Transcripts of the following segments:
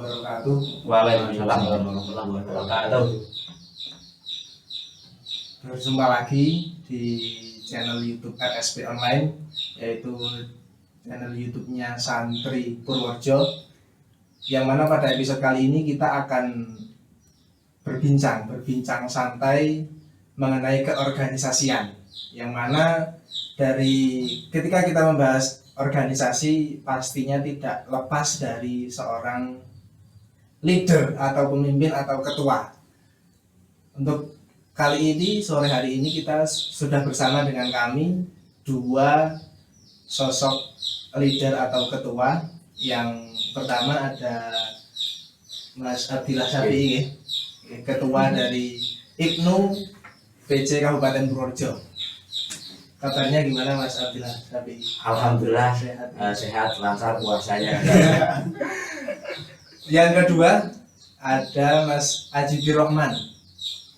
wabarakatuh. Waalaikumsalam warahmatullahi wabarakatuh. Berjumpa lagi di channel YouTube RSP Online, yaitu channel YouTube-nya Santri Purworejo. Yang mana pada episode kali ini kita akan berbincang santai mengenai keorganisasian. Yang mana dari ketika kita membahas organisasi, pastinya tidak lepas dari seorang leader atau pemimpin atau ketua. Untuk kali ini, sore hari ini kita sudah bersama dengan kami dua sosok leader atau ketua. Yang pertama ada Mas Abdillah Syafi'i, ketua dari IPNU PC Kabupaten Purworejo. Kabarnya gimana Mas Abdillah Syafi'i? Alhamdulillah sehat lancar puasanya. Yang kedua ada Mas Ajibi Rohman.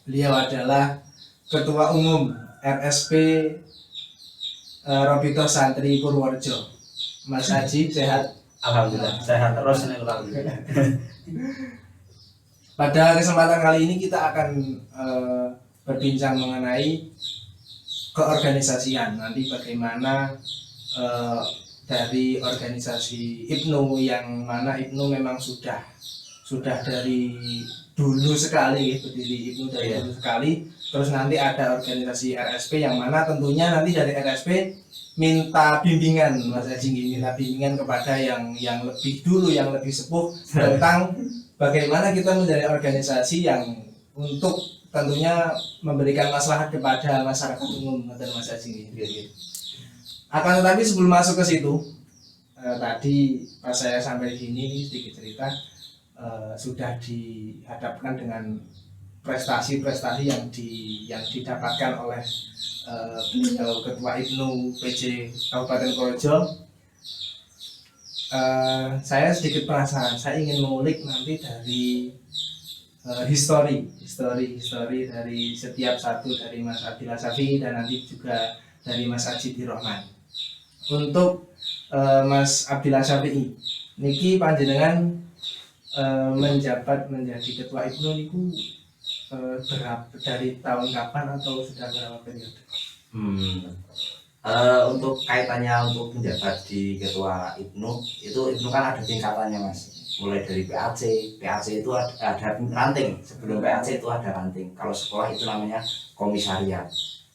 Beliau adalah Ketua Umum RSP Robito Santri Purworejo. Mas Aji sehat? Alhamdulillah sehat terus nih alhamdulillah. Pada kesempatan kali ini kita akan berbincang mengenai keorganisasian. Nanti bagaimana dari organisasi IPNU, yang mana IPNU memang sudah dari dulu sekali, berdiri IPNU dari dulu sekali. Terus nanti ada organisasi RSP, yang mana tentunya nanti dari RSP minta bimbingan, Mas Aji, minta bimbingan kepada yang lebih dulu, yang lebih sepuh tentang bagaimana kita menjadi organisasi yang untuk tentunya memberikan maslahat kepada masyarakat umum, dan Mas Aji. Akan tetapi sebelum masuk ke situ, tadi pas saya sampai di sini sedikit cerita, sudah dihadapkan dengan prestasi-prestasi yang didapatkan oleh beliau Ketua IPNU PC Kabupaten Purworejo. Saya sedikit penasaran, saya ingin mengulik nanti dari histori dari setiap satu, dari Mas Abdillah Syafi'i dan nanti juga dari Mas Ajibi Rohman. Untuk Mas Abdillah Syafi'i, niki panjenengan menjabat menjadi Ketua IPNU niku dari tahun kapan atau sudah berapa periode? Untuk kaitannya untuk menjabat di Ketua IPNU, itu IPNU kan ada tingkatannya Mas. Mulai dari PAC itu ada ranting. Sebelum PAC itu ada ranting. Kalau sekolah itu namanya komisariat.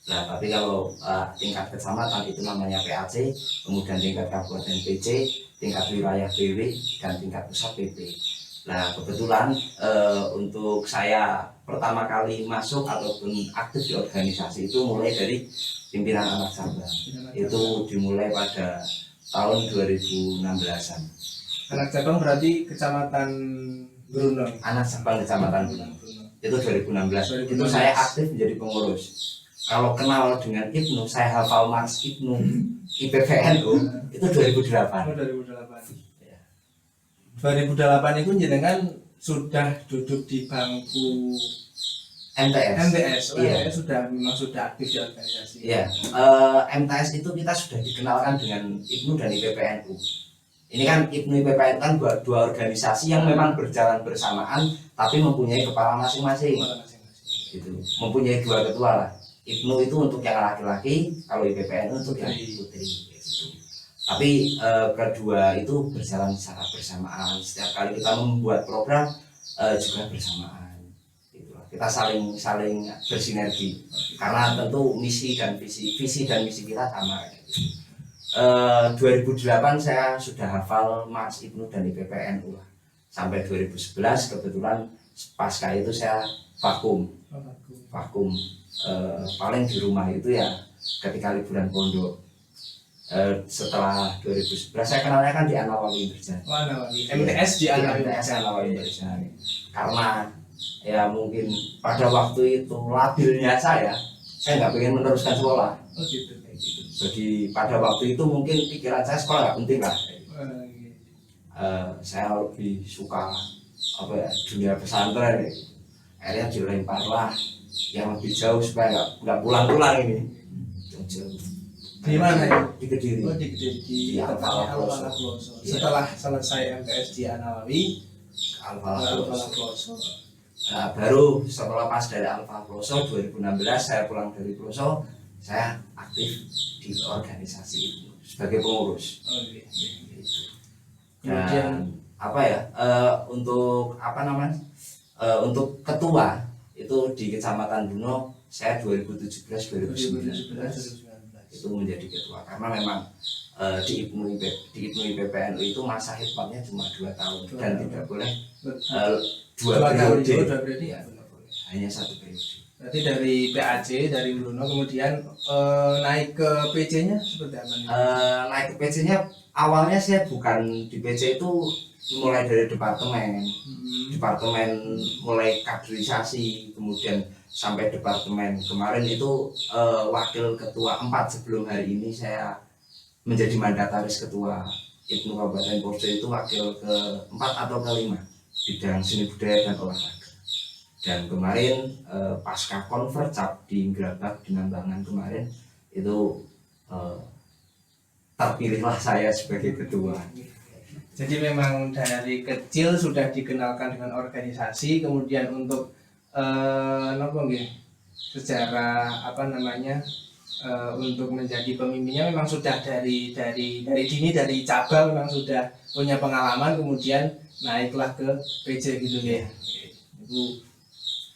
Nah, tapi kalau tingkat kecamatan itu namanya PAC, kemudian tingkat kabupaten PC, tingkat wilayah BW, dan tingkat pusat PP. Nah, kebetulan untuk saya pertama kali masuk ataupun aktif di organisasi itu mulai dari pimpinan anak cabang. Itu dimulai pada tahun 2016-an. Anak cabang berarti kecamatan Brunei. Anak cabang kecamatan Brunei. Itu 2016. Itu saya aktif menjadi pengurus. Kalau kenal dengan IPNU, saya hafal Mas IPNU IPPNU itu 2008. 2008 itu jenengan sudah duduk di bangku MTS. Iya. Memang sudah aktif di organisasi. Iya. MTS itu kita sudah dikenalkan dengan IPNU dan IPPNU. Ini kan IPNU IPPNU kan dua organisasi yang memang berjalan bersamaan, tapi mempunyai kepala masing-masing. Gitu. Mempunyai dua ketua lah. IPNU itu untuk yang laki-laki, kalau IPPNU untuk yang putri. Gitu. Tapi kedua itu berjalan secara bersamaan. Setiap kali kita membuat program juga bersamaan. Gitu. Kita saling bersinergi. Karena tentu misi dan visi dan misi kita sama. Gitu. 2008 saya sudah hafal Mas IPNU dan IPPNU lah. Sampai 2011 kebetulan pasca itu saya vakum. Paling di rumah itu ya ketika liburan pondok. Setelah 2011 saya kenalnya kan di Anawawi Berjani. MTS di Anawawi Berjani. Karena ya mungkin pada waktu itu labilnya saya nggak pengen meneruskan sekolah. Oh gitu. Jadi pada waktu itu mungkin pikiran saya sekolah nggak penting lah. Saya lebih suka dunia pesantren. Akhirnya dilemparlah yang lebih jauh supaya nggak pulang ini. Jauh. Di mana ya? Di Kediri. Di Alfa Loso. Setelah selesai MTS di Anawawi, Alfa Alfa Ploso. Ploso. Nah, baru setelah pas dari Alfa Ploso 2016 saya pulang dari Ploso, saya aktif di organisasi itu sebagai pengurus. Oh, iya, iya. Gitu. Kemudian Dan apa ya, untuk apa namanya, untuk ketua itu di Kecamatan Buno saya 2017-2019 2017-2019 itu menjadi ketua, karena memang di IPNU IPPNU itu masa hikmatnya cuma 2 tahun dan tidak boleh dua kali, periode, dua periode ya benar boleh. hanya 1 periode. Berarti dari PAC dari Bruno kemudian naik ke PC-nya seperti apa nih? Naik ke PC-nya awalnya saya bukan di PC itu, mulai dari departemen mulai kaderisasi, kemudian sampai departemen. Kemarin itu wakil ketua 4, sebelum hari ini saya menjadi mandataris ketua IPNU Kabupaten Poso itu wakil ke-4 atau ke-5 bidang seni budaya dan olahraga. Dan kemarin pasca konvercap di Gerabak di Nambangan kemarin itu terpilihlah saya sebagai ketua. Jadi memang dari kecil sudah dikenalkan dengan organisasi, kemudian untuk nopo nggih, secara apa namanya, untuk menjadi pemimpinnya memang sudah dari dini, dari cabang memang sudah punya pengalaman, kemudian naiklah ke PJ gitu ya. Itu.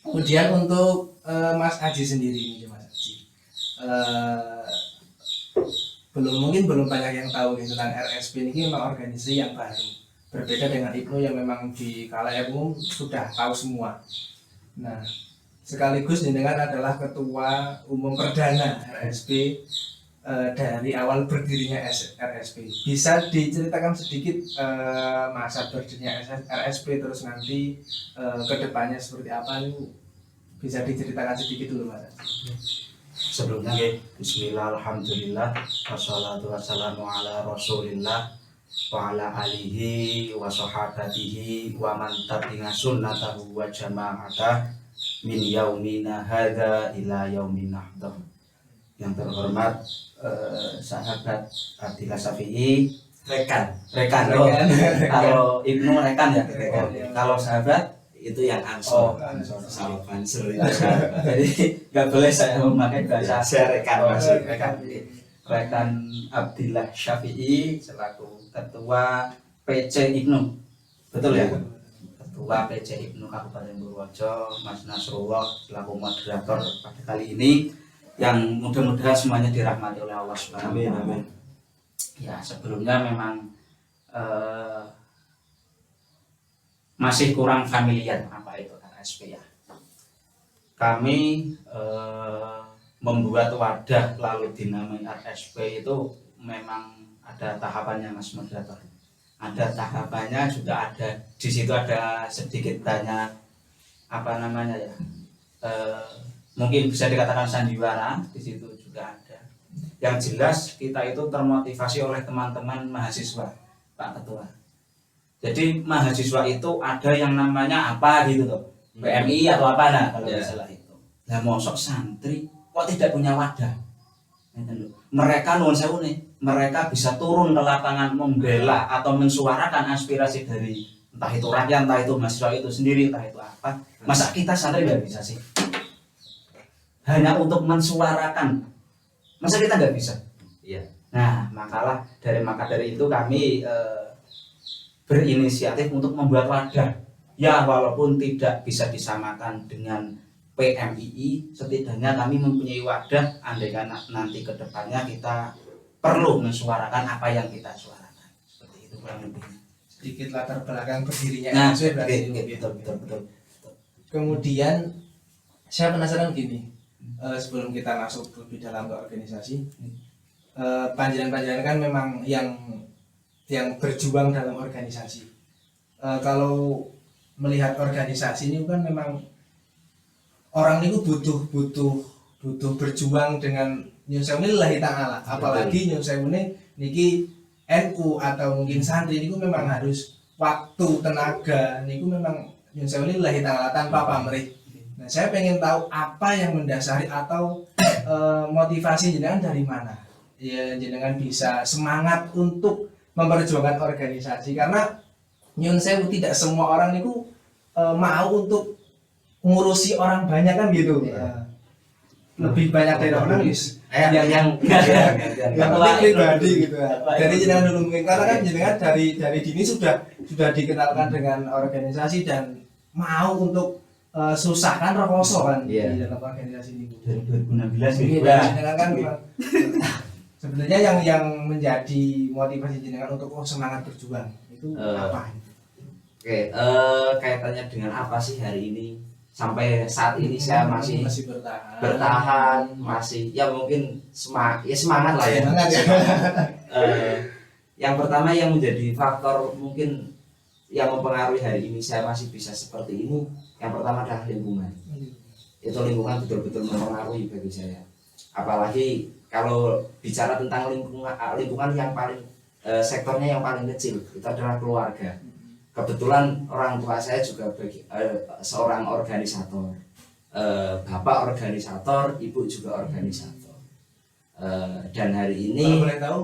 Kemudian untuk Mas Aji sendiri ini, Mas Aji, belum banyak yang tahu gitu, tentang RSP ini memang organisasi yang baru, berbeda dengan IPNU yang memang di khalayak umum sudah tahu semua. Nah, sekaligus jenengan adalah ketua umum perdana RSP dari awal berdirinya RSP. Bisa diceritakan sedikit masa berdirinya RSP, terus nanti kedepannya seperti apa nih? Bisa diceritakan sedikit dulu, Mas. Sebelumnya bismillah, alhamdulillah, wassalatu wassalamu ala rasulillah wa ala alihi wa sahabatihi wa man tabi'a sunnatahu wa jama'atah min yaumina hadza ila yaumin nahdah. Yang terhormat sahabat Abdillah Syafi'i, rekan. Kalau Ibnu rekan ya, rekan. Kalau sahabat itu yang ansor, sama Mansur itu sahabat. Jadi nggak boleh saya memakai bahasa rekan, rekan Abdillah Syafi'i selaku ketua PC Ibnu, betul ya? Ketua PC Ibnu Kabupaten Purworejo, Mas Nasrullah selaku moderator pada kali ini, yang mudah-mudahan semuanya dirahmati oleh Allah Subhanahu wa Ta'ala. Ya, sebelumnya memang masih kurang familiar apa itu RSP ya. Kami membuat wadah lalu dinamai RSP itu memang ada tahapannya, Mas moderator. Ada tahapannya, juga ada di situ ada sedikit banyak apa namanya ya, mungkin bisa dikatakan sandiwara, di situ juga ada. Yang jelas kita itu termotivasi oleh teman-teman mahasiswa, Pak Ketua. Jadi mahasiswa itu ada yang namanya apa gitu loh, PMI atau apa nah kalau misalnya itu. Nah, mosok santri kok tidak punya wadah? Mereka nuwun sewu nih, mereka bisa turun ke lapangan membela atau mensuarakan aspirasi dari entah itu rakyat, entah itu mahasiswa itu sendiri, entah itu apa. Masa kita santri nggak bisa sih? Hanya untuk mensuarakan, masa kita nggak bisa? Iya. Nah, maka dari itu kami berinisiatif untuk membuat wadah. Ya, walaupun tidak bisa disamakan dengan PMII, setidaknya kami mempunyai wadah. Andaikan nanti ke depannya kita perlu mensuarakan apa yang kita suarakan. Seperti itu kurang lebih. Sedikit latar belakang berdirinya Nah, RSP. betul. Kemudian saya penasaran gini, sebelum kita masuk lebih dalam ke organisasi, panjenengan kan memang yang berjuang dalam organisasi. Kalau melihat organisasi ini kan memang orang itu butuh berjuang dengan nyun sewu lillahi ta'ala. Apalagi nyun sewu niki NU atau mungkin santri niku memang harus waktu, tenaga niku memang nyun sewu lillahi ta'ala tanpa pamrih. Nah, saya pengen tahu apa yang mendasari atau motivasi jenengan dari mana? Ya, jenengan bisa semangat untuk memperjuangkan organisasi, karena nyun sewu tidak semua orang itu mau untuk ngurusi orang banyak kan gitu. Lebih banyak dari orang wis yang penting pribadi gitu. Dari jenengan dulu mungkin karena kan jenengan dari dini sudah dikenalkan dengan organisasi dan mau untuk susah kan rekoso kan di dalam organisasi ini. Dari 2016 Iya, gitu. jenengan kan memang sebenarnya yang menjadi motivasi jenengan untuk semangat berjuang itu apa? Oke, kaitannya dengan apa sih hari ini sampai saat ini saya masih bertahan, masih ya mungkin semangat lah ya. Semangat ya. Yang pertama yang menjadi faktor mungkin yang mempengaruhi hari ini saya masih bisa seperti ini, yang pertama adalah lingkungan. Itu lingkungan betul-betul mempengaruhi bagi saya. Apalagi kalau bicara tentang lingkungan yang paling sektornya yang paling kecil itu adalah keluarga. Kebetulan orang tua saya juga seorang organisator, bapak organisator, ibu juga organisator. Dan hari ini kalau boleh tahu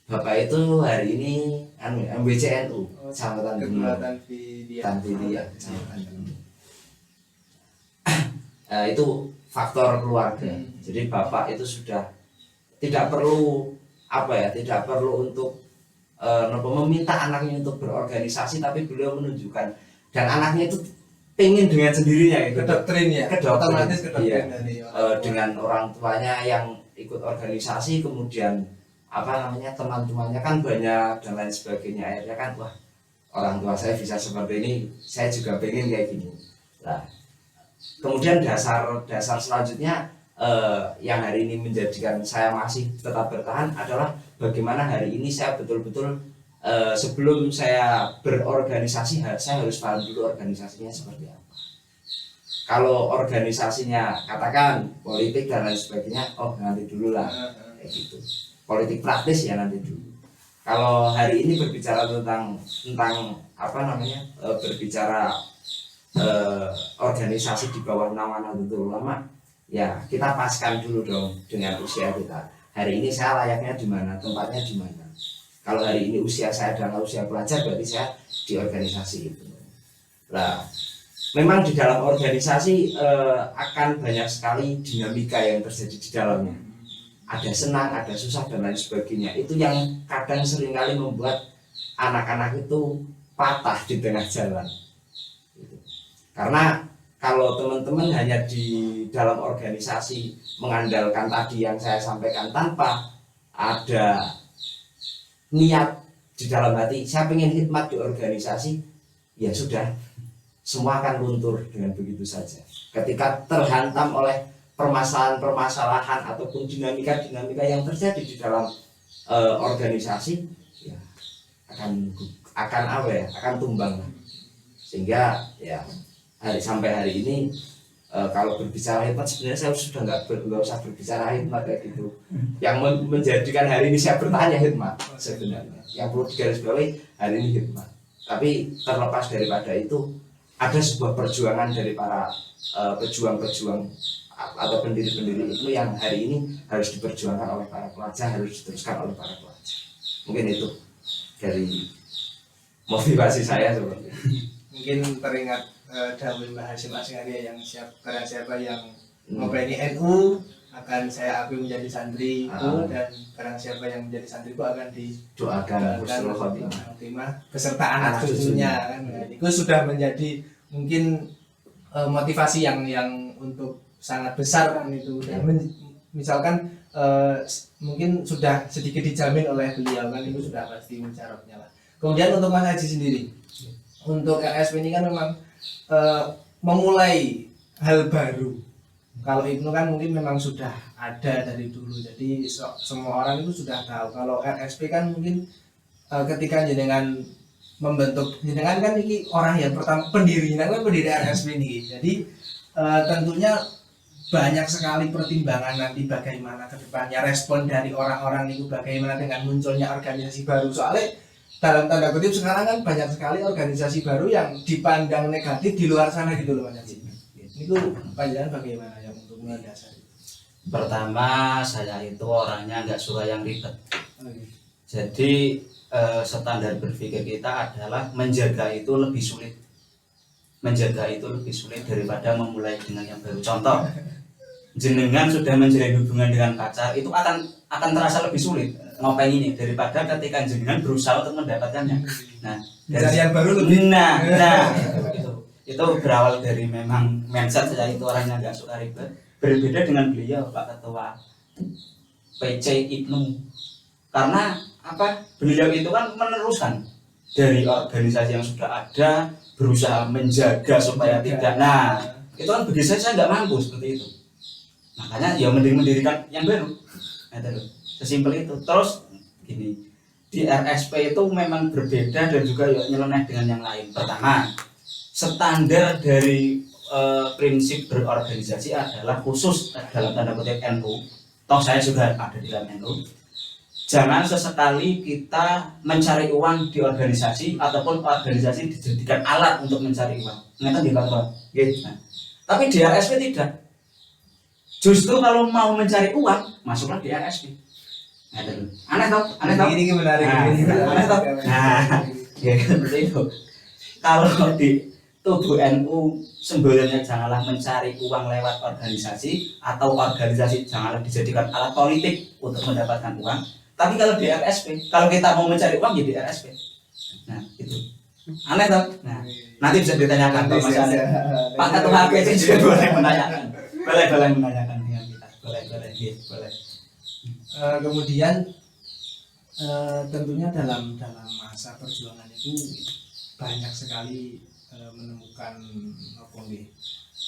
bapak itu hari ini MBCNU, Kecamatan Tantidia, Kecamatan Bumi. Itu faktor keluarga. Jadi bapak itu sudah tidak perlu tidak perlu untuk meminta anaknya untuk berorganisasi, tapi beliau menunjukkan dan anaknya itu pengen dengan sendirinya itu kedoktrin ya, otomatis kedoktrin dari dengan orang tuanya yang ikut organisasi, kemudian teman-temannya kan banyak dan lain sebagainya, akhirnya kan wah orang tua saya bisa seperti ini, saya juga pengen kayak gini. Nah, kemudian dasar selanjutnya yang hari ini menjadikan saya masih tetap bertahan adalah bagaimana hari ini saya betul-betul sebelum saya berorganisasi saya harus paham dulu organisasinya seperti apa. Kalau organisasinya katakan politik dan lain sebagainya, nanti dulu lah kayak gitu. Politik praktis ya nanti dulu. Kalau hari ini berbicara tentang berbicara organisasi di bawah naungan Nahdlatul Ulama, ya kita paskan dulu dong dengan usia kita. Hari ini saya layaknya di mana, tempatnya di mana. Kalau hari ini usia saya adalah usia pelajar, berarti saya di organisasi itu. Nah, memang di dalam organisasi akan banyak sekali dinamika yang terjadi di dalamnya. Ada senang, ada susah dan lain sebagainya. Itu yang kadang seringkali membuat anak-anak itu patah di tengah jalan. Karena kalau teman-teman hanya di dalam organisasi mengandalkan tadi yang saya sampaikan tanpa ada niat di dalam hati, saya ingin khidmat di organisasi, ya sudah, semua akan luntur dengan begitu saja. Ketika terhantam oleh permasalahan-permasalahan ataupun dinamika-dinamika yang terjadi di dalam organisasi, ya akan tumbang. Sehingga ya sampai hari ini kalau berbicara hikmat sebenarnya saya sudah nggak usah berbicara hikmat kayak gitu. Yang menjadikan hari ini saya bertanya hikmat sebenarnya. Yang perlu digarisbawahi hari ini hikmat. Tapi terlepas daripada itu ada sebuah perjuangan dari para pejuang-pejuang atau pendiri-pendiri itu yang hari ini harus diperjuangkan oleh para pelajar, harus diteruskan oleh para pelajar. Mungkin itu dari motivasi saya seperti itu. Mungkin teringat dawuh Mbah Hasyim Asy'ari yang siapa yang membela NU akan saya akui menjadi santri dan barang siapa yang menjadi santriku akan didoakan husnul khotimah beserta anak cucunya kan. Itu sudah menjadi mungkin motivasi yang untuk sangat besar kan itu. Dan misalkan mungkin sudah sedikit dijamin oleh beliau kan, itu sudah pasti mencarotnya lah. Kemudian untuk Mas Haji sendiri, untuk RSP ini kan memang memulai hal baru. Kalau Ibnu kan mungkin memang sudah ada dari dulu, jadi semua orang itu sudah tahu. Kalau RSP kan mungkin ketika jenengan membentuk, jenengan kan ini orang yang pertama pendiri RSP ini, jadi tentunya banyak sekali pertimbangan nanti bagaimana ke depannya respon dari orang-orang itu, bagaimana dengan munculnya organisasi baru. Soalnya dalam tanda kutip sekarang kan banyak sekali organisasi baru yang dipandang negatif di luar sana gitu loh Mas Haji. Itu panjangan bagaimana yang untuk mendasari? Pertama, saya itu orangnya nggak suka yang ribet. Jadi standar berpikir kita adalah menjaga itu lebih sulit. Menjaga itu lebih sulit daripada memulai dengan yang baru. Contoh, jenengan sudah menjalin hubungan dengan pacar, itu akan terasa lebih sulit ngapain ini daripada ketika jenengan berusaha untuk mendapatkannya. Nah, Dari yang baru lebih. nah itu berawal dari memang mindset saya itu orangnya nggak suka ribet. Berbeda dengan beliau Pak Ketua PC Ibnu, karena apa, beliau itu kan meneruskan dari organisasi yang sudah ada, berusaha menjaga supaya tidak. Nah, itu kan bagi saya nggak mampu seperti itu. Makanya ya mending mendirikan yang baru. Nah, itu sesimpel itu. Terus gini, di RSP itu memang berbeda dan juga ya nyeleneh dengan yang lain. Pertama, standar dari prinsip berorganisasi adalah khusus dalam tanda kutip NU. Toh saya juga ada di dalam NU. Jangan sesekali kita mencari uang di organisasi ataupun organisasi dijadikan alat untuk mencari uang. Ngerti di Pak? Nah, tapi di RSP tidak. Justru kalau mau mencari uang, masuklah di RSP. Nah, aneh toh? Aneh toh? Ini menarik. Nah, Ini aneh toh? Nah, ya seperti itu. Kalau di tubuh NU semboyannya janganlah mencari uang lewat organisasi, atau organisasi janganlah dijadikan alat politik untuk mendapatkan uang. Tapi kalau di RSP, kalau kita mau mencari uang ya di RSP. Nah, itu aneh toh? Nah, nanti bisa ditanyakan Pak Mas Aneh. Pak Ketua HPC juga boleh menanyakan. Boleh menanyakan dengan kita. Boleh. Kemudian tentunya dalam masa perjuangan itu banyak sekali menemukan apa nih,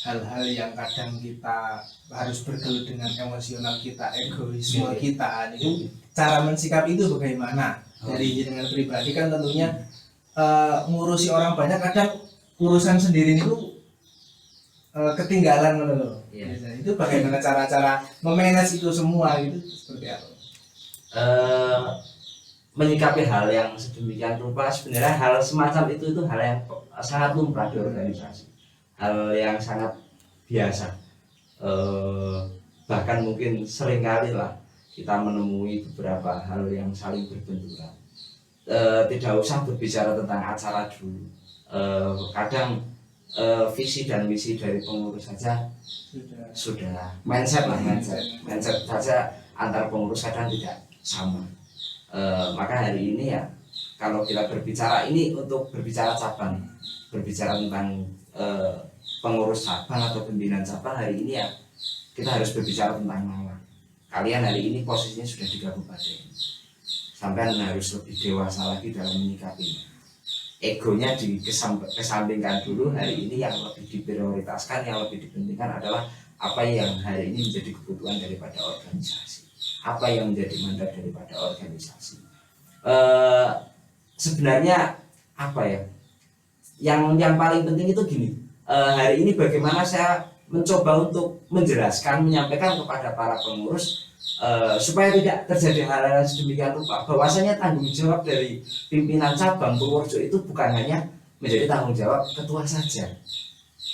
hal-hal yang kadang kita harus bergelut dengan emosional kita, egoisme kita. Itu cara mensikapi itu bagaimana? Dari dengan pribadi kan tentunya ngurusi orang banyak, kadang urusan sendiri itu ketinggalan loh. Itu bagaimana cara memanage itu semua, itu seperti apa? Menyikapi hal yang sedemikian rupa, sebenarnya hal semacam itu hal yang sangat lumrah di organisasi, hal yang sangat biasa. Bahkan mungkin seringkali lah kita menemui beberapa hal yang saling berbenturan. Tidak usah berbicara tentang acara dulu, kadang visi dan misi dari pengurus saja sudah mindset saja antar pengurus kadang tidak sama. Maka hari ini ya, kalau kita berbicara ini untuk berbicara cabang, berbicara tentang pengurus cabang atau pimpinan cabang, hari ini ya kita harus berbicara tentang Malang. Kalian hari ini posisinya sudah di kabupaten, sampai harus lebih dewasa lagi dalam menyikapinya. Egonya dikesampingkan dulu. Hari ini yang lebih diprioritaskan, yang lebih dipentingkan adalah apa yang hari ini menjadi kebutuhan daripada organisasi, apa yang menjadi mandat daripada organisasi. Sebenarnya apa ya, yang paling penting itu gini, hari ini bagaimana saya mencoba untuk menjelaskan, menyampaikan kepada para pengurus supaya tidak terjadi hal-hal sedemikian rupa, bahwasanya tanggung jawab dari pimpinan cabang Purworejo itu bukan hanya menjadi tanggung jawab ketua saja,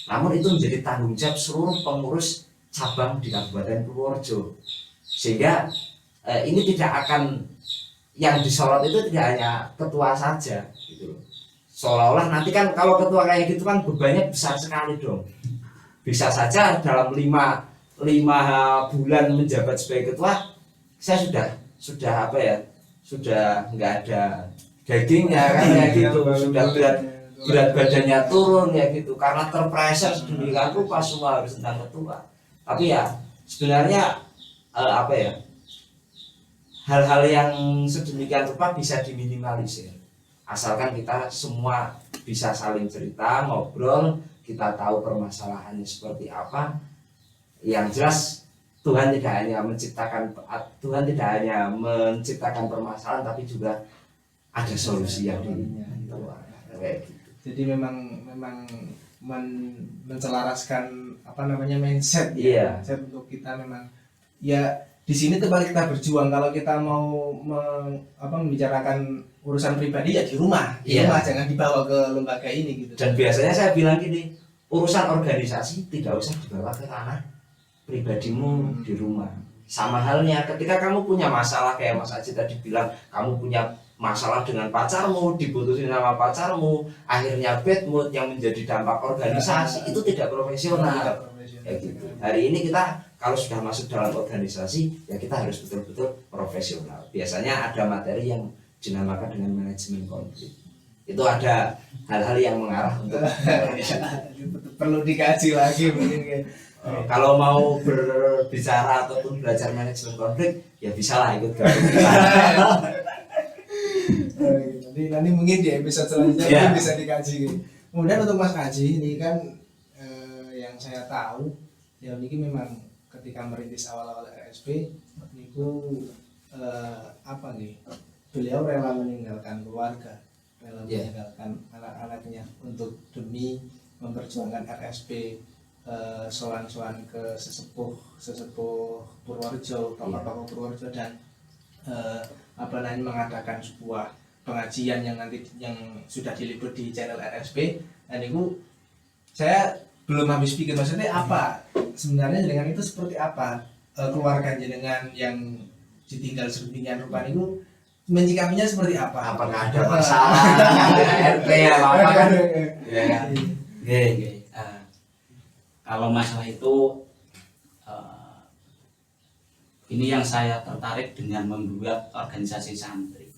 namun itu menjadi tanggung jawab seluruh pengurus cabang di Kabupaten Purworejo. Sehingga ini tidak akan, yang disorot itu tidak hanya ketua saja gitu. Seolah-olah nanti kan kalau ketua kayak gitu kan bebannya besar sekali dong. Bisa saja dalam 5 bulan menjabat sebagai ketua, saya sudah apa ya, sudah nggak ada dagingnya kan ya gitu, sudah berat badannya turun ya gitu, karena terpressure sedemikian rupa semua harus tentang ketua. Tapi ya sebenarnya apa ya, hal-hal yang sedemikian rupa bisa diminimalisir asalkan kita semua bisa saling cerita, ngobrol, kita tahu permasalahannya seperti apa. Yang jelas Tuhan tidak hanya menciptakan permasalahan, tapi juga ada solusi yang kayak gitu. Jadi memang mencelaraskan apa namanya mindset Iya. Mindset untuk kita memang ya di sini tempat kita berjuang. Kalau kita mau membicarakan urusan pribadi ya di rumah, jangan dibawa ke lembaga ini gitu. Dan biasanya saya bilang gini, urusan organisasi tidak usah dibawa ke ranah pribadimu di rumah. Sama halnya ketika kamu punya masalah, kayak Mas Aji tadi bilang, kamu punya masalah dengan pacarmu, diputusin sama pacarmu, akhirnya bad mood yang menjadi dampak organisasi, itu tidak profesional. Ya gitu. Hari ini kita kalau sudah masuk dalam organisasi, ya kita harus betul-betul profesional. Biasanya ada materi yang dinamakan dengan manajemen konflik. Itu ada hal-hal yang mengarah untuk perlu dikaji lagi mungkin. Kalau mau berbicara ataupun belajar manajemen konflik, ya bisa lah ikut gabung. Nanti mungkin di episode selanjutnya Ya. mungkin bisa dikaji. Kemudian untuk Mas Haji ini kan yang saya tahu ya ini memang ketika merintis awal-awal RSP niku apa nih, beliau rela meninggalkan keluarga, rela meninggalkan anak-anaknya untuk demi memperjuangkan RSP, sowan-sowan ke sesepuh Purworejo, tokoh-tokoh Purworejo, dan mengadakan sebuah pengajian yang sudah diliput di channel RSP. Dan itu saya belum habis pikir, maksudnya apa sebenarnya dengan itu, seperti apa keluarga jenengan yang ditinggal sedemikian rupa itu menyikapinya seperti apa? Apakah ada masalah dengan RT atau apa kan? Ya. Kalau masalah itu ini yang saya tertarik dengan membuat organisasi santri,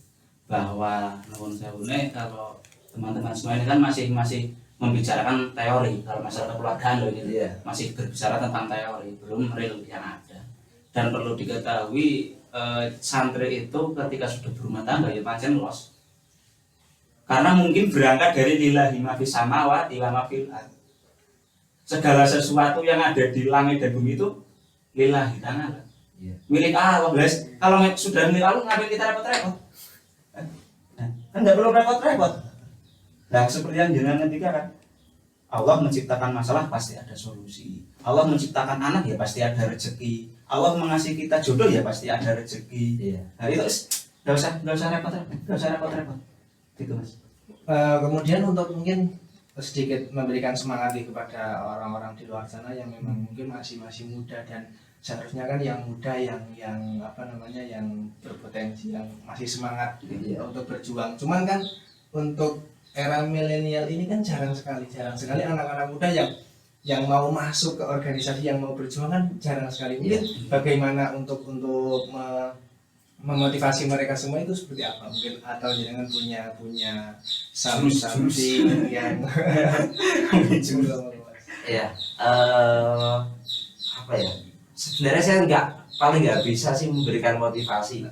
bahwa nuwun sewune kalau teman-teman semua ini kan masih membicarakan teori. Kalau masalah kekeluargaan loh ini masih berbicara tentang teori, belum real yang ada. Dan perlu diketahui santri itu ketika sudah berumah tangga ya pancen los, karena mungkin berangkat dari lillahi ma fis samawati wa ma fil ardh. Segala sesuatu yang ada di langit dan bumi itu lillahi ta'ala, milik Allah. Kalau sudah milik Allah, ngapain kita repot-repot? Kan nggak perlu repot-repot. Nah, seperti yang jenengan ketika kan, Allah menciptakan masalah pasti ada solusi. Allah menciptakan anak ya pasti ada rezeki. Allah mengasihi kita jodoh ya pasti ada rezeki. Nah itu nggak usah repot-repot. Gitu Mas. Kemudian untuk mungkin sedikit memberikan semangat kepada orang-orang di luar sana yang memang mungkin masih muda, dan seharusnya kan yang muda yang berpotensi, yang masih semangat untuk berjuang. Cuman kan untuk era milenial ini kan jarang sekali anak-anak muda yang mau masuk ke organisasi, yang mau berjuang kan jarang sekali. Mungkin bagaimana untuk memotivasi mereka semua itu seperti apa? Mungkin atau jangan punya something yang apa ya? Sebenarnya saya paling nggak bisa sih memberikan motivasi.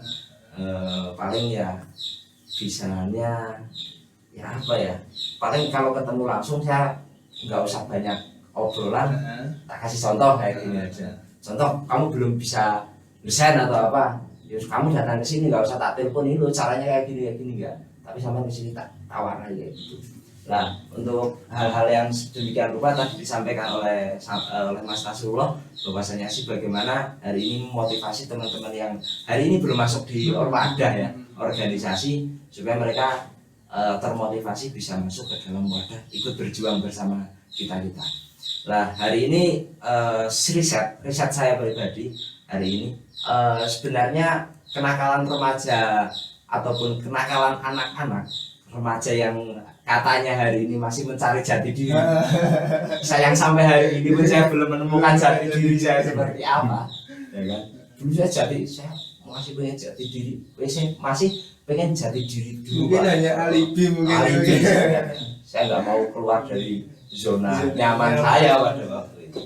Paling ya bisanya ya apa ya? Paling kalau ketemu langsung saya nggak usah banyak obrolan, tak kasih contoh kayak gini aja. Contoh, kamu belum bisa desain atau apa, ya kamu datang ke sini, nggak usah tak telepon itu caranya kayak gini enggak, tapi sama di sini tak tawar aja gitu. Nah, untuk hal-hal yang sedemikian rupa tadi disampaikan oleh Mas Nasrullah, bahwasanya sih bagaimana hari ini memotivasi teman-teman yang hari ini belum masuk di Ormadah ya, organisasi, supaya mereka termotivasi bisa masuk ke dalam wadah, ikut berjuang bersama kita. Nah, hari ini riset saya pribadi hari ini sebenarnya kenakalan remaja ataupun kenakalan anak-anak remaja yang katanya hari ini masih mencari jati diri. Sayang sampai hari ini pun saya belum menemukan jati diri saya seperti apa. Ya kan? Dulu saya masih pengen jati diri, masih pengen jati diri dulu. Mungkin hanya alibi mungkin. Saya nggak mau keluar dari zona nyaman saya pada waktu itu.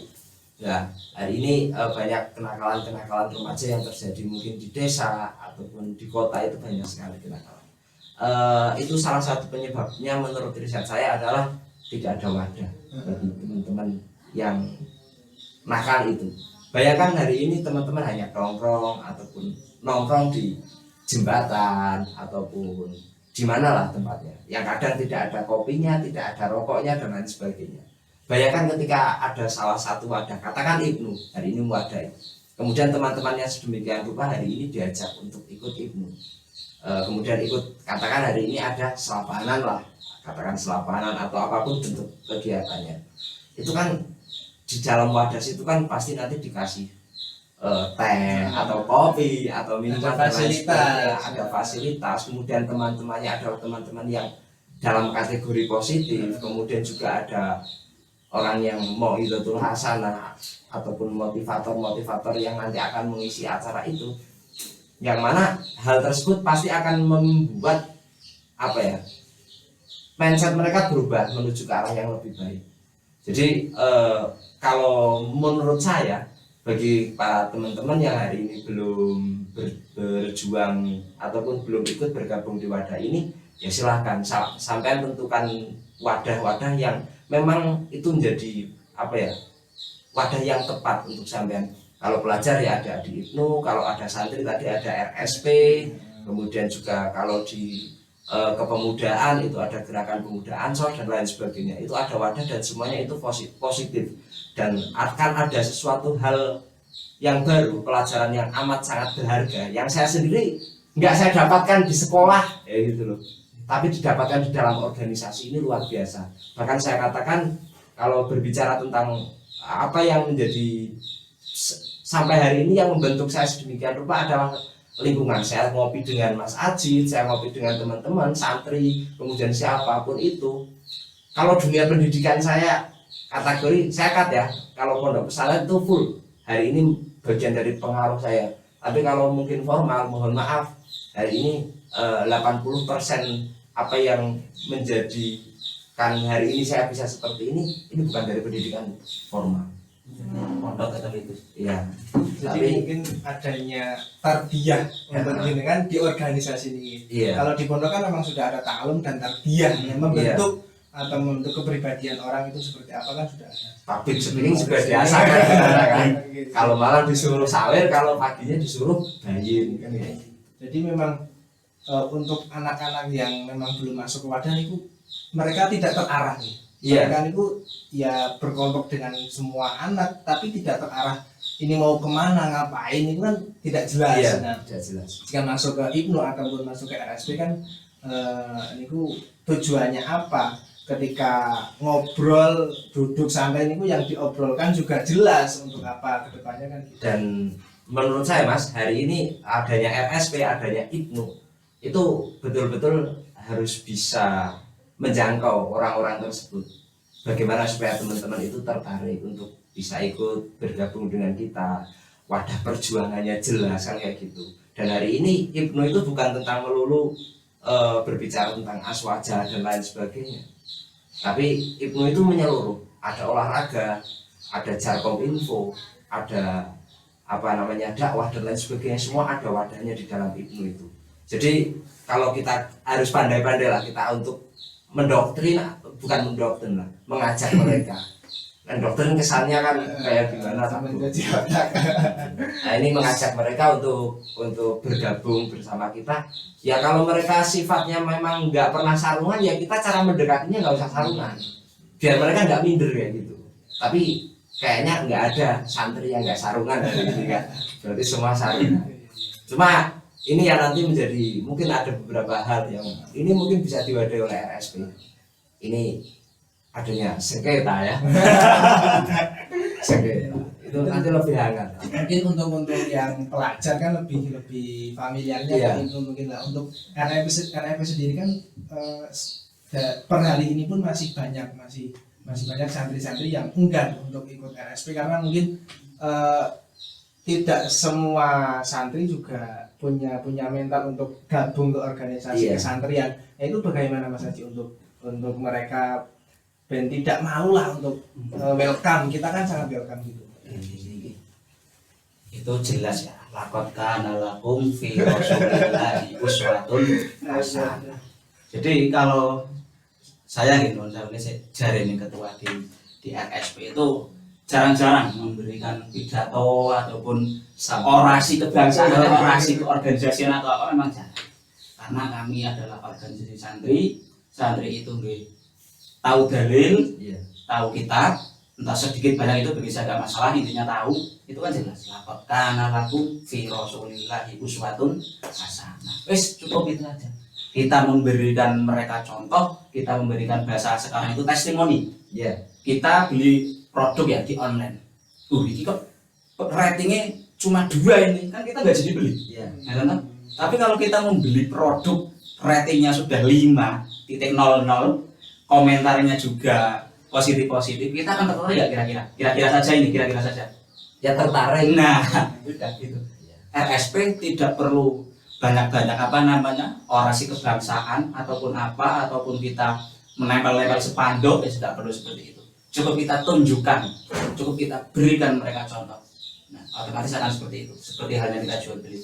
Ya, hari ini banyak kenakalan remaja yang terjadi mungkin di desa ataupun di kota, itu banyak sekali kenakalan. Itu salah satu penyebabnya menurut riset saya adalah tidak ada wadah bagi teman-teman yang nakal itu. Bayangkan hari ini teman-teman hanya nongkrong di jembatan ataupun di mana lah tempatnya, yang kadang tidak ada kopinya, tidak ada rokoknya, dan lain sebagainya. Bayangkan ketika ada salah satu wadah, katakan Ibnu, hari ini wadai, kemudian teman-temannya sedemikian rupa hari ini diajak untuk ikut Ibnu, kemudian ikut, katakan hari ini ada selapanan lah, katakan selapanan atau apapun bentuk kegiatannya, itu kan di dalam wadah itu kan pasti nanti dikasih teh atau kopi atau minuman Ada dan lain fasilitas. sebagainya, ada fasilitas, kemudian teman-temannya adalah teman-teman yang dalam kategori positif, kemudian juga ada orang yang mau idotul hasanah ataupun motivator-motivator yang nanti akan mengisi acara itu, yang mana hal tersebut pasti akan membuat apa ya, mindset mereka berubah menuju ke arah yang lebih baik. Jadi kalau menurut saya, bagi para teman-teman yang hari ini belum berjuang ataupun belum ikut bergabung di wadah ini, ya silahkan sampai tentukan wadah-wadah yang memang itu menjadi apa ya, wadah yang tepat untuk sampean. Kalau pelajar ya ada di IPNU, kalau ada santri tadi ada RSP, kemudian juga kalau di kepemudaan itu ada gerakan pemuda Ansor dan lain sebagainya, itu ada wadah dan semuanya itu positif dan akan ada sesuatu hal yang baru, pelajaran yang amat sangat berharga yang saya sendiri nggak saya dapatkan di sekolah ya gitu loh, tapi didapatkan di dalam organisasi ini luar biasa. Bahkan saya katakan kalau berbicara tentang apa yang menjadi sampai hari ini yang membentuk saya sedemikian rupa adalah lingkungan. Saya ngopi dengan Mas Ajit, saya ngopi dengan teman-teman santri, kemudian siapapun itu. Kalau dunia pendidikan saya kategori saya cut ya, kalau pondok pesantren itu full hari ini bagian dari pengaruh saya. Tapi kalau mungkin formal, mohon maaf, hari ini 80% apa yang menjadikan hari ini saya bisa seperti ini bukan dari pendidikan formal. Pondok atau itu. Iya. Jadi Tapi mungkin adanya tarbiyah untuk jenengan di organisasi ini. iya. Kalau di pondok kan memang sudah ada ta'alum dan tarbiyah yang membentuk atau membentuk kepribadian orang itu seperti apa kan sudah ada. Public speaking juga biasa kan. Kalau malam disuruh sawer, kalau paginya disuruh bayin kan ya. Jadi memang untuk anak-anak yang memang belum masuk ke wadah itu mereka tidak terarah nih. Iya. Mereka itu ya berkelompok dengan semua anak tapi tidak terarah ini mau kemana ngapain itu kan tidak jelas. Iya, Nah, tidak jelas. jika masuk ke IPNU ataupun masuk ke RSP kan niku tujuannya apa? Ketika ngobrol duduk santai niku yang diobrolkan juga jelas untuk apa kedepannya kan. Dan menurut saya Mas, hari ini adanya RSP, adanya IPNU itu betul-betul harus bisa menjangkau orang-orang tersebut. Bagaimana supaya teman-teman itu tertarik untuk bisa ikut bergabung dengan kita, wadah perjuangannya jelas kan kayak gitu. Dan hari ini IPNU itu bukan tentang melulu berbicara tentang aswaja dan lain sebagainya, tapi IPNU itu menyeluruh. Ada olahraga, ada jarkom info, ada apa namanya dakwah dan lain sebagainya, semua ada wadahnya di dalam IPNU itu. Jadi kalau kita harus pandai-pandai lah kita untuk mendoktrin, bukan mendoktrin lah, mengajak mereka. Dan doktrin kesannya kan kayak gimana takut. Nah ini mengajak mereka untuk bergabung bersama kita. Ya kalau mereka sifatnya memang nggak pernah sarungan, ya kita cara mendekatinya nggak usah sarungan, biar mereka nggak minder kayak gitu. Tapi kayaknya nggak ada santri yang nggak sarungan hari ini kan, berarti semua sarungan. Cuma ini yang nanti menjadi mungkin ada beberapa hal yang ini mungkin bisa diwadahi oleh RSP. Ini adanya sengketa ya. Sengketa itu nanti lebih hangat. Mungkin untuk yang pelajar kan lebih familiarnya Iya. itu mungkin lah. Untuk RFP sendiri kan per hari ini pun masih banyak santri-santri yang enggan untuk ikut RSP karena mungkin tidak semua santri juga punya mental untuk gabung ke organisasi Iya. kesantrian. Nah, itu bagaimana Mas Haji untuk mereka dan tidak mau lah untuk welcome, kita kan sangat welcome gitu. Itu jelas ya, laqad kana lakum fi rasulillahi uswatun hasanah. Jadi kalau saya gitu, misalnya jari ini ketua di RSP itu jarang-jarang memberikan pidato ataupun orasi kebangsaan atau orasi keorganisasian atau apa, memang jarang. Karena kami adalah organisasi santri itu tahu dalil, Iya. tahu kitab, entah sedikit banyak itu bagi saya gak masalah, intinya tahu, itu kan jelas. Laqad kana lakum fi rasulillahi uswatun hasanah. Wis cukup itu aja. Kita memberikan mereka contoh, kita memberikan bahasa sekarang itu testimoni. Iya. Kita beli produk ya di online. Ini kok ratingnya cuma 2 ini kan kita nggak jadi beli. Iya. Ya kan? Tapi kalau kita membeli produk ratingnya sudah 5.00, komentarnya juga positif, kita akan tertarik nggak kira-kira? Kira-kira saja. Ya tertarik. Nah, udah gitu. RSP tidak perlu banyak-banyak orasi kebangsaan ataupun kita menempel-nempel spanduk, ya tidak perlu seperti itu. Cukup kita tunjukkan, cukup kita berikan mereka contoh. Nah, otomatis akan seperti itu. Seperti halnya kita jual beli.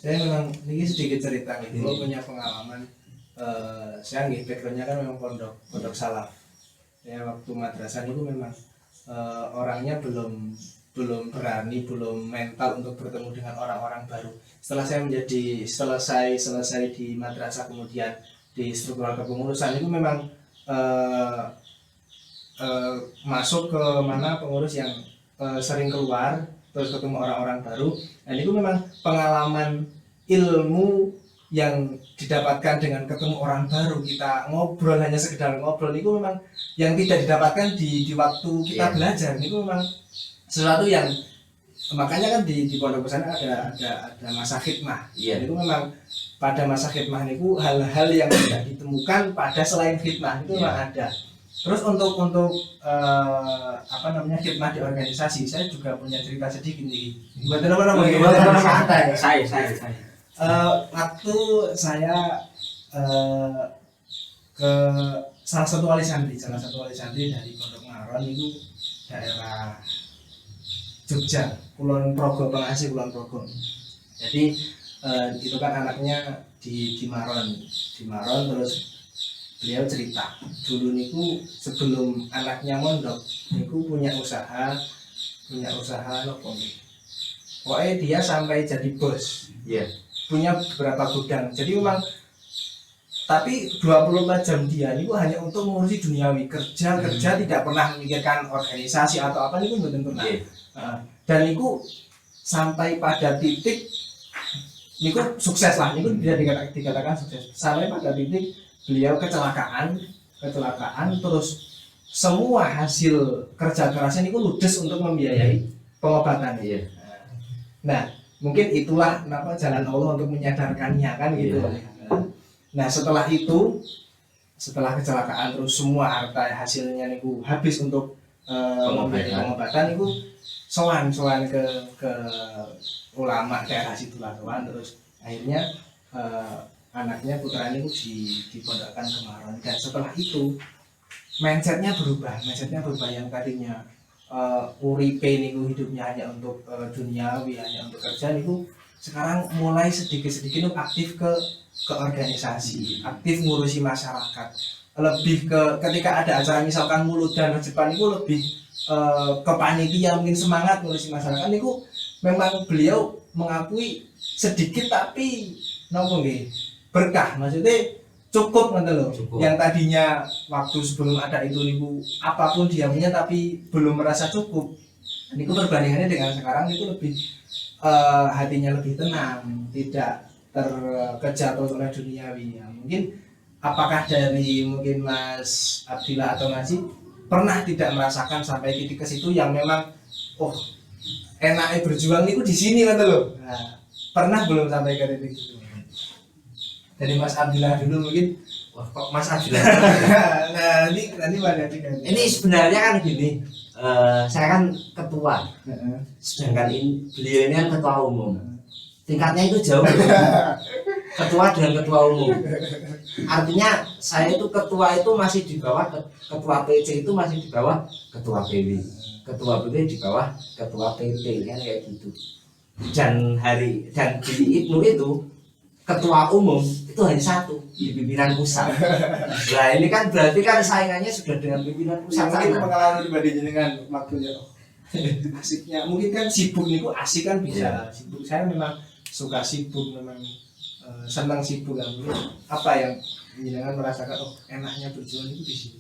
Saya memang ini sedikit cerita nih, kalau punya pengalaman. Saya nggih backgroundnya kan memang pondok salaf. Ya waktu madrasah itu memang orangnya belum berani, belum mental untuk bertemu dengan orang-orang baru. Setelah saya selesai di madrasah, kemudian di struktural kepengurusan itu memang masuk ke mana pengurus yang sering keluar terus ketemu orang-orang baru, dan itu memang pengalaman ilmu yang didapatkan dengan ketemu orang baru, kita ngobrol, hanya sekedar ngobrol, itu memang yang tidak didapatkan di waktu kita belajar. Itu memang sesuatu yang makanya kan di pondok pesantren ada masa khidmah. Itu memang pada masa khidmah itu hal-hal yang tidak ditemukan pada selain khidmah itu memang ada. Terus untuk khidmah di organisasi, saya juga punya cerita sedikit nih. Buat Santai. Saya. Waktu saya ke salah satu wali santri dari Pondok Maron itu daerah Jogja, Kulon Progo, pengasi Kulon Progo. Jadi itu kan anaknya di Maron terus beliau cerita dulu niku sebelum anaknya mondok niku punya usaha nopo. Pokoknya dia sampai jadi bos. Punya beberapa gudang. Jadi memang tapi 24 jam dia niku hanya untuk mengurusi duniawi, kerja tidak pernah memikirkan organisasi atau apa niku mboten pernah. Dan niku sampai pada titik niku sukses lah, niku bisa dikatakan sukses. Sampai pada titik beliau kecelakaan terus semua hasil kerja kerasnya niku ludes untuk membiayai pengobatan. Nah, mungkin itulah kenapa jalan Allah untuk menyadarkannya kan gitu. Nah, setelah kecelakaan terus semua harta hasilnya niku habis untuk pengobatan niku sowan ke ulama daerah situ lah, terus akhirnya anaknya putranya itu dipondokkan ke Maron. Dan setelah itu mindsetnya berubah yang tadinya uripe niku hidupnya hanya untuk duniawi, hanya untuk kerja niku sekarang mulai sedikit aktif ke organisasi, aktif ngurusi masyarakat, lebih ke ketika ada acara misalkan mulut dan Jepang niku lebih ke panitia, mungkin semangat ngurusi masyarakat niku. Memang beliau mengakui sedikit tapi nopo nggih berkah, maksudnya cukup ngoten lho. Yang tadinya waktu sebelum ada itu niku apapun dia punya tapi belum merasa cukup. Niku perbandingannya dengan sekarang niku lebih hatinya lebih tenang, tidak terkejar oleh duniawi. Ya, mungkin apakah dari mungkin Mas Abdillah atau Najib pernah tidak merasakan sampai titik ke situ yang memang enaknya berjuang niku di sini ngoten lho. Nah, pernah belum sampai ke titik itu? Dari Mas Abdillah dulu mungkin. Kok Mas Abdillah? Nah, nanti pada ini sebenarnya kan gini, saya kan ketua, sedangkan beliau ini kan ketua umum. Tingkatnya itu jauh, ketua dengan ketua umum. Artinya saya itu ketua itu masih di bawah ketua PC, itu masih di bawah ketua PW, ketua PW di bawah ketua PP, kan kayak gitu. Dan di IPNU itu ketua umum itu hanya satu di pimpinan pusat. Nah ini kan berarti kan saingannya sudah dengan pimpinan pusat. Mungkin pengalaman pribadi dengan waktunya asiknya mungkin kan sibuk niku asik kan bisa. Sibuk, saya memang suka sibuk, memang senang sibuk kan. Apa yang jenengan merasakan enaknya berjuang itu di sini?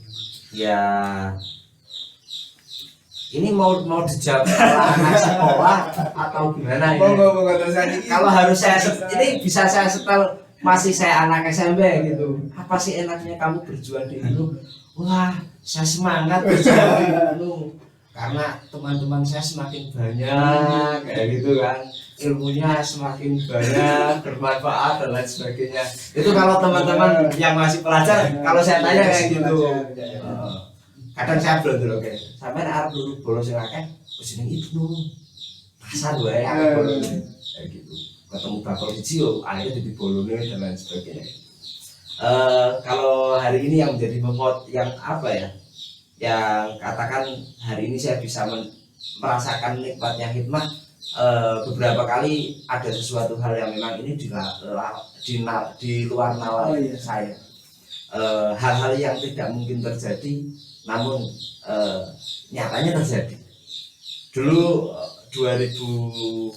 Ya ini mau dijawab anak sekolah atau gimana ya? Kalau harus ini bisa saya setel masih saya anak SMP gitu. Apa sih enaknya kamu berjuang di IPNU? Wah, saya semangat berjuang di IPNU. karena teman-teman saya semakin banyak kayak gitu kan, ilmunya semakin banyak, bermanfaat dan lain sebagainya. Itu kalau teman-teman yang masih pelajar, kalau saya tanya kayak gitu. Kadang saya belum dulu kayak sampai arep dulu bolos sing akeh wis ning Ibnu pasar wae kayak gitu, ketemu bakal siji yo akhirnya jadi bolone dan lain sebagainya. Kalau hari ini yang menjadi memot yang apa ya, yang katakan hari ini saya bisa merasakan nikmatnya hikmah, beberapa kali ada sesuatu hal yang memang ini di luar nalar saya, hal-hal yang tidak mungkin terjadi namun nyatanya terjadi. Dulu 2017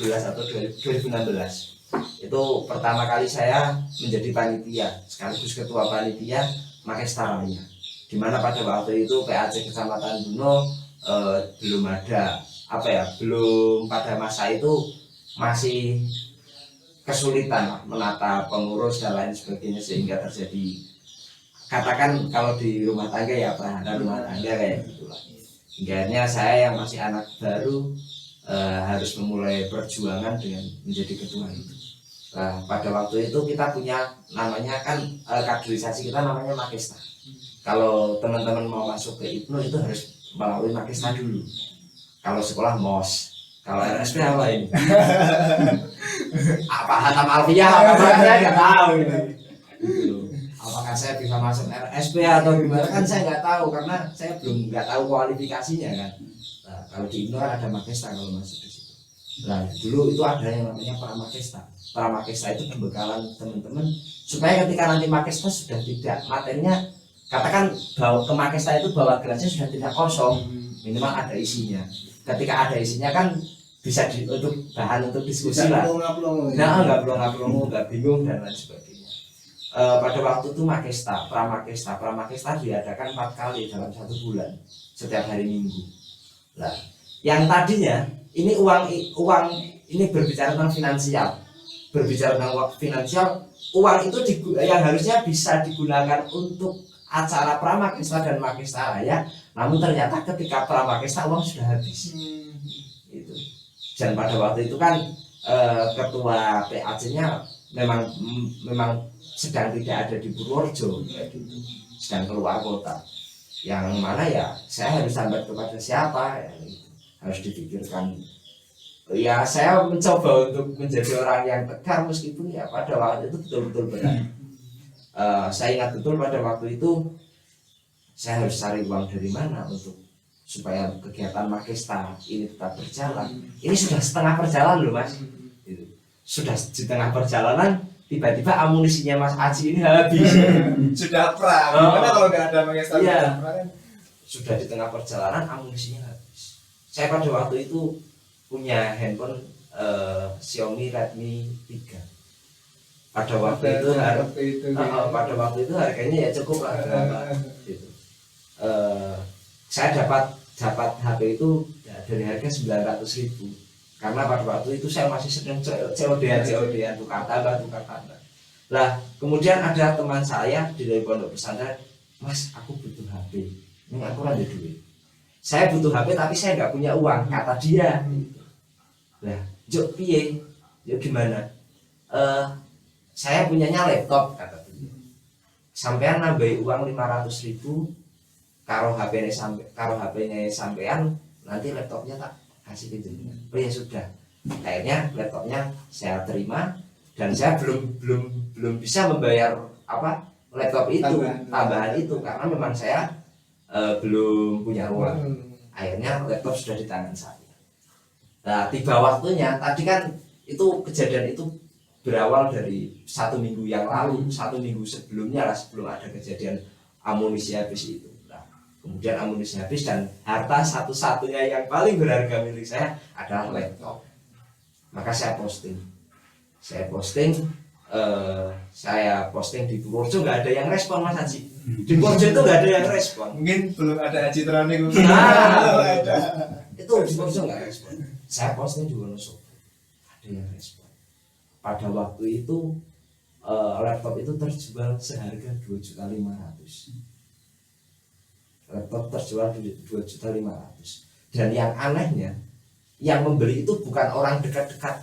atau 2016 itu pertama kali saya menjadi panitia sekaligus ketua panitia Makesta Raya, di mana pada waktu itu PAC Kecamatan Buno belum ada apa ya, belum pada masa itu masih kesulitan menata pengurus dan lain sebagainya, sehingga terjadi katakan kalau di rumah tangga ya prahara rumah tangga kayak gitulah. Hingga akhirnya saya yang masih anak baru harus memulai perjuangan dengan menjadi ketua itu. Pada waktu itu kita punya namanya kan kaderisasi kita namanya Makesta. Kalau teman-teman mau masuk ke Ibnu itu harus melalui Makesta dulu. Kalau sekolah MOS, kalau RSP apa ini? Apa Hatam Alfiyah apa saya nggak tahu ini. Apakah saya bisa masuk RSP atau gimana kan saya nggak tahu, karena saya belum nggak tahu kualifikasinya kan. Nah, kalau di Ibnu ada Makesta kalau masuk di situ. Nah, dulu itu ada yang namanya Pramakesta. Pramakesta itu pembekalan teman-teman supaya ketika nanti Makesta sudah tidak materinya, katakan bawa ke Makesta itu bawa gelasnya sudah tidak kosong, minimal ada isinya. Ketika ada isinya kan bisa untuk bahan untuk diskusi lah. Nah, nggak belum nggak bingung dan lain sebagainya. Pada waktu itu Pramakesta diadakan 4 kali dalam 1 bulan setiap hari Minggu. Nah, yang tadinya ini uang ini berbicara tentang finansial, uang itu yang harusnya bisa digunakan untuk acara Pramakesta dan Makesta Raya, namun ternyata ketika Pramakesta uang sudah habis. Itu. Dan pada waktu itu kan ketua PAC-nya memang sedang tidak ada di Purworejo, sedang keluar kota, yang mana ya saya harus sambat kepada siapa ya, harus dipikirkan. Ya saya mencoba untuk menjadi orang yang tegar meskipun ya pada waktu itu betul-betul berat. Saya ingat betul pada waktu itu saya harus cari uang dari mana untuk supaya kegiatan Makesta ini tetap berjalan. Ini sudah setengah perjalanan loh mas, sudah di tengah perjalanan tiba-tiba amunisinya Mas Aji ini habis. Sudah gimana kalau nggak ada Makesta? Iya. Sudah di tengah perjalanan amunisinya habis. Saya pada waktu itu punya handphone Xiaomi Redmi 3. Pada waktu itu harganya ya cukup lah gitu. Saya dapat HP itu ya, dari harga 900.000. Karena pada waktu itu saya masih sedang COD-an tukar tambah. Lah kemudian ada teman saya di pondok pesantren, Mas aku butuh HP, ini aku ada duit. Saya butuh HP tapi saya nggak punya uang, kata dia. Lah jok piye, yuk gimana? Saya punyanya laptop, kata dia. Sampean nambahi uang 500.000 karo HP-nya sampean, nanti laptopnya tak kasih pinjamnya. Oh ya sudah. Akhirnya laptopnya saya terima dan saya belum bisa membayar laptop itu tambahan itu karena memang saya belum punya uang. Akhirnya laptop sudah di tangan saya. Nah tiba waktunya, tadi kan itu kejadian itu berawal dari 1 minggu yang lalu, 1 minggu sebelumnya lah, sebelum ada kejadian amunisi habis itu. Kemudian amunisi habis dan harta satu-satunya yang paling berharga milik saya adalah laptop. Maka saya posting di Purworejo, nggak ada yang respon Mas Haji. Di Purworejo itu nggak ada yang respon. Mungkin belum ada Haji Troni. Itu di Purworejo nggak respon. Saya posting di Wonosobo, ada yang respon. Pada waktu itu laptop itu terjual seharga 2.500.000. Laptop tetap terjual di 2.500.000. Dan yang anehnya, yang membeli itu bukan orang dekat-dekat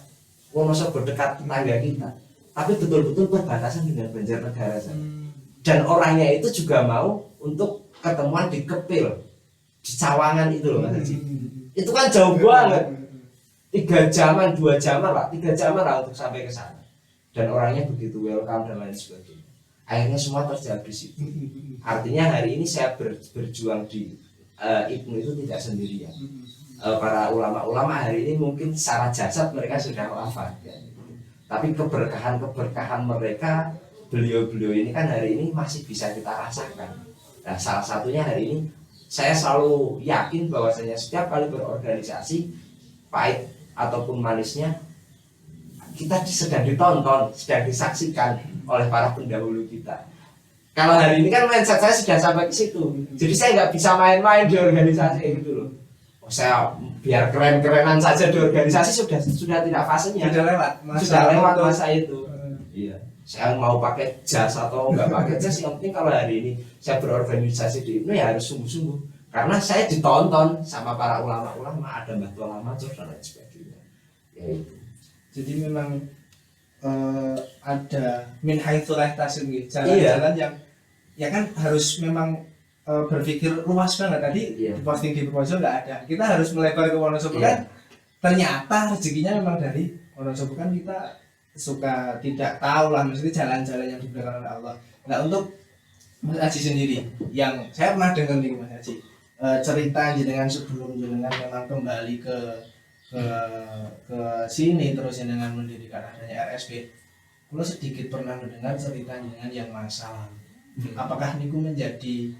Wonosobo, dekat tetangga kita, tapi betul-betul perbatasan dengan Banjarnegara saja. Dan orangnya itu juga mau untuk ketemuan di Kepil, di Cawangan itu loh Mas Haji. Itu kan jauh banget, 3 jaman, 2 jaman lah, 3 jaman lah untuk sampai ke sana. Dan orangnya begitu welcome dan lain sebagainya. Akhirnya semua terjadi di situ. Artinya hari ini saya berjuang di IPNU itu tidak sendirian. Para ulama-ulama hari ini mungkin secara jasad mereka sudah wafat ya. Tapi keberkahan mereka, beliau-beliau ini kan hari ini masih bisa kita rasakan. Nah, salah satunya hari ini saya selalu yakin bahwasanya setiap kali berorganisasi, pahit ataupun manisnya, kita sedang ditonton, sedang disaksikan oleh para pendahulu kita. Kalau hari ini kan mindset saya sudah sampai ke situ, jadi saya nggak bisa main-main di organisasi gitu loh. Saya biar keren-kerenan saja di organisasi sudah tidak fasenya, sudah lewat masa itu. Iya, saya mau pakai jas atau nggak pakai jas, yang penting kalau hari ini saya berorganisasi di IPNU ya harus sungguh-sungguh, karena saya ditonton sama para ulama-ulama, ada Mbah Tua Lamatur dan lain sebagainya. Ya itu. Jadi memang ada min haitsu la yahtasib gitu, jalan-jalan yang ya kan harus memang berpikir luas banget. Tadi di posting di Wonosobo nggak ada, kita harus melebar ke Wonosobo kan. Ternyata rezekinya memang dari Wonosobo kan, kita suka tidak tahu lah maksudnya jalan-jalan yang diberikan oleh Allah. Nah untuk Mas Haji sendiri, yang saya pernah dengar nih Mas Haji, cerita jenengan sebelum jenengan memang kembali ke sini terus jenengan mendirikan adanya RSB. Kalau sedikit pernah mendengar cerita jenengan yang masa lalu. Apakah niku menjadi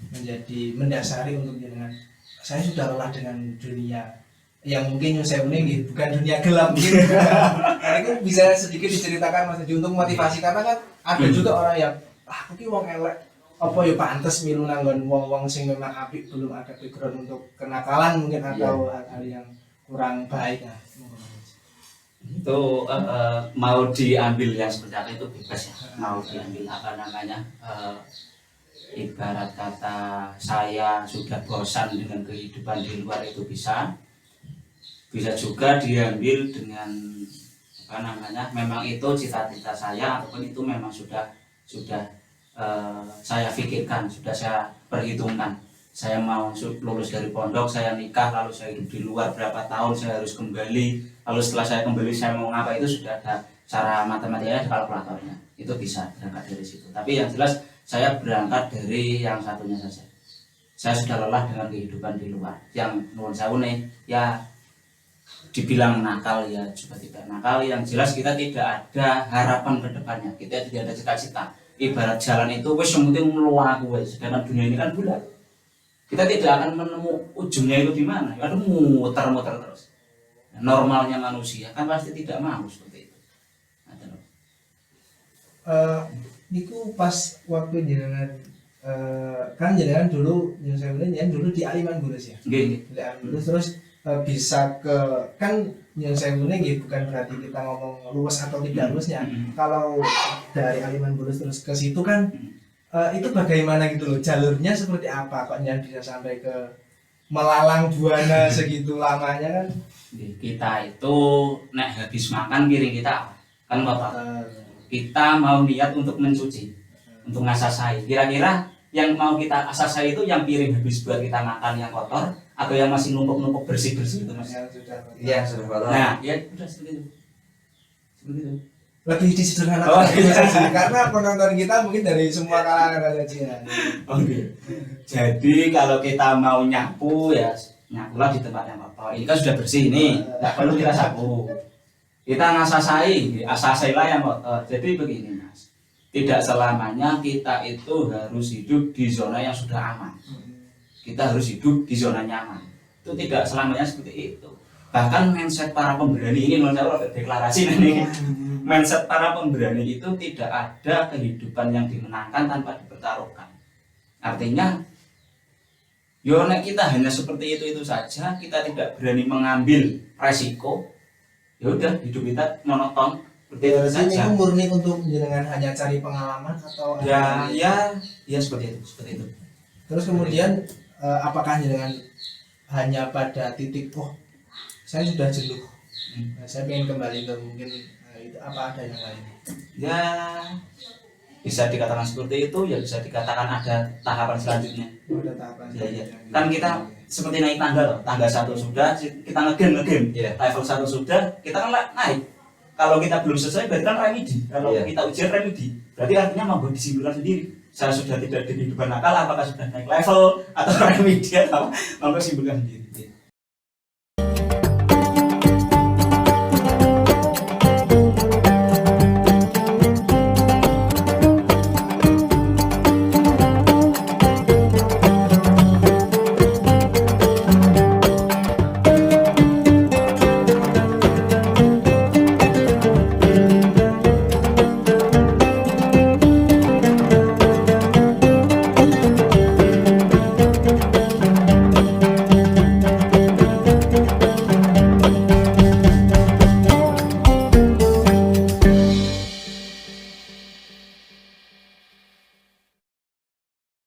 menjadi mendasari untuk jenengan, saya sudah lelah dengan dunia yang mungkin nyusahin ini bukan dunia gelap gitu. Nah, itu bisa sedikit diceritakan Mas Haji untuk motivasi, karena kan ada juga orang yang aku ki wong elek apa ya pantes milu nanggon wong-wong sing memang apik, belum ada background untuk kenakalan mungkin atau hal-hal yang kurang baik. Nah, itu mau diambil yang seperti apa itu bebas ya, mau diambil apa namanya, ibarat kata saya sudah bosan dengan kehidupan di luar itu bisa juga diambil dengan apa namanya, memang itu cita-cita saya ataupun itu memang sudah saya pikirkan, sudah saya perhitungkan. Saya mau lulus dari pondok, saya nikah, lalu saya hidup di luar berapa tahun, saya harus kembali, lalu setelah saya kembali saya mau ngapa, itu sudah ada cara matematikanya, kalkulatornya, itu bisa berangkat dari situ. Tapi yang jelas saya berangkat dari yang satunya saja. Saya sudah lelah dengan kehidupan di luar, yang nuwun sewu nih ya, dibilang nakal ya juga tidak nakal, yang jelas kita tidak ada harapan ke depannya, kita tidak ada cita-cita. Ibarat jalan itu wis yang penting melaku wis, sedangkan dunia ini kan bulat. Kita tidak akan menemu ujungnya itu di mana, ya muter-muter terus. Normalnya manusia kan pasti tidak mau seperti itu. Niku pas waktu jenengan kan jenengan dulu jenengan dulu di Aliman Bulus ya. Nggih. Di Aliman Bulus terus bisa ke kan yang saya nggih bukan berarti kita ngomong luas atau tidak luasnya. Kalau dari Aliman Bulus terus ke situ kan itu bagaimana gitu loh, jalurnya seperti apa kok yang bisa sampai ke melalang buana segitu lamanya kan. Kita itu nek habis makan piring kita apa? Kan kotor. Kita mau niat untuk mencuci, untuk ngasasai. Kira-kira yang mau kita asasai itu yang piring habis buat kita makan yang kotor atau yang masih numpuk-numpuk bersih-bersih itu Mas? Iya, sudah kotor. Nah, ya udah seperti itu. Seperti itu. Lebih disederhanakan karena penonton kita mungkin dari semua kalangan aja. Oke. Jadi kalau kita mau nyapu ya nyapulah di tempat yang kotor. Ini kan sudah bersih nih, nggak perlu kita sapu. Kita ngasasai, asasailah yang kotor. Jadi begini Mas, tidak selamanya kita itu harus hidup di zona yang sudah aman. Kita harus hidup di zona nyaman. Itu tidak selamanya seperti itu. Bahkan mindset para pemberani ini, menurut saya deklarasi nih. Mindset para pemberani itu tidak ada kehidupan yang dimenangkan tanpa dipertaruhkan. Artinya, nek kita hanya seperti itu saja, kita tidak berani mengambil resiko. Ya udah, hidup kita monoton seperti itu saja. Ini murni untuk jenengan hanya cari pengalaman atau ya seperti itu. Terus kemudian apakah dengan hanya pada titik saya sudah jenuh, saya ingin kembali ke mungkin itu, apa ada yang lain? Ya bisa dikatakan seperti itu, ya bisa dikatakan ada tahapan selanjutnya. Ada tahapan Ya, ya. selanjutnya. Kan kita seperti naik tangga loh, tangga 1 sudah kita ngegame Iya. level 1 sudah kita kan naik. Kalau kita belum selesai berarti kan remedi. Kalau Iya. kita ujian remedi, berarti artinya membuat disimpulkan sendiri. Saya sudah tidak di kehidupan nakal, apakah sudah naik level atau remedi atau membuat simpulkan sendiri.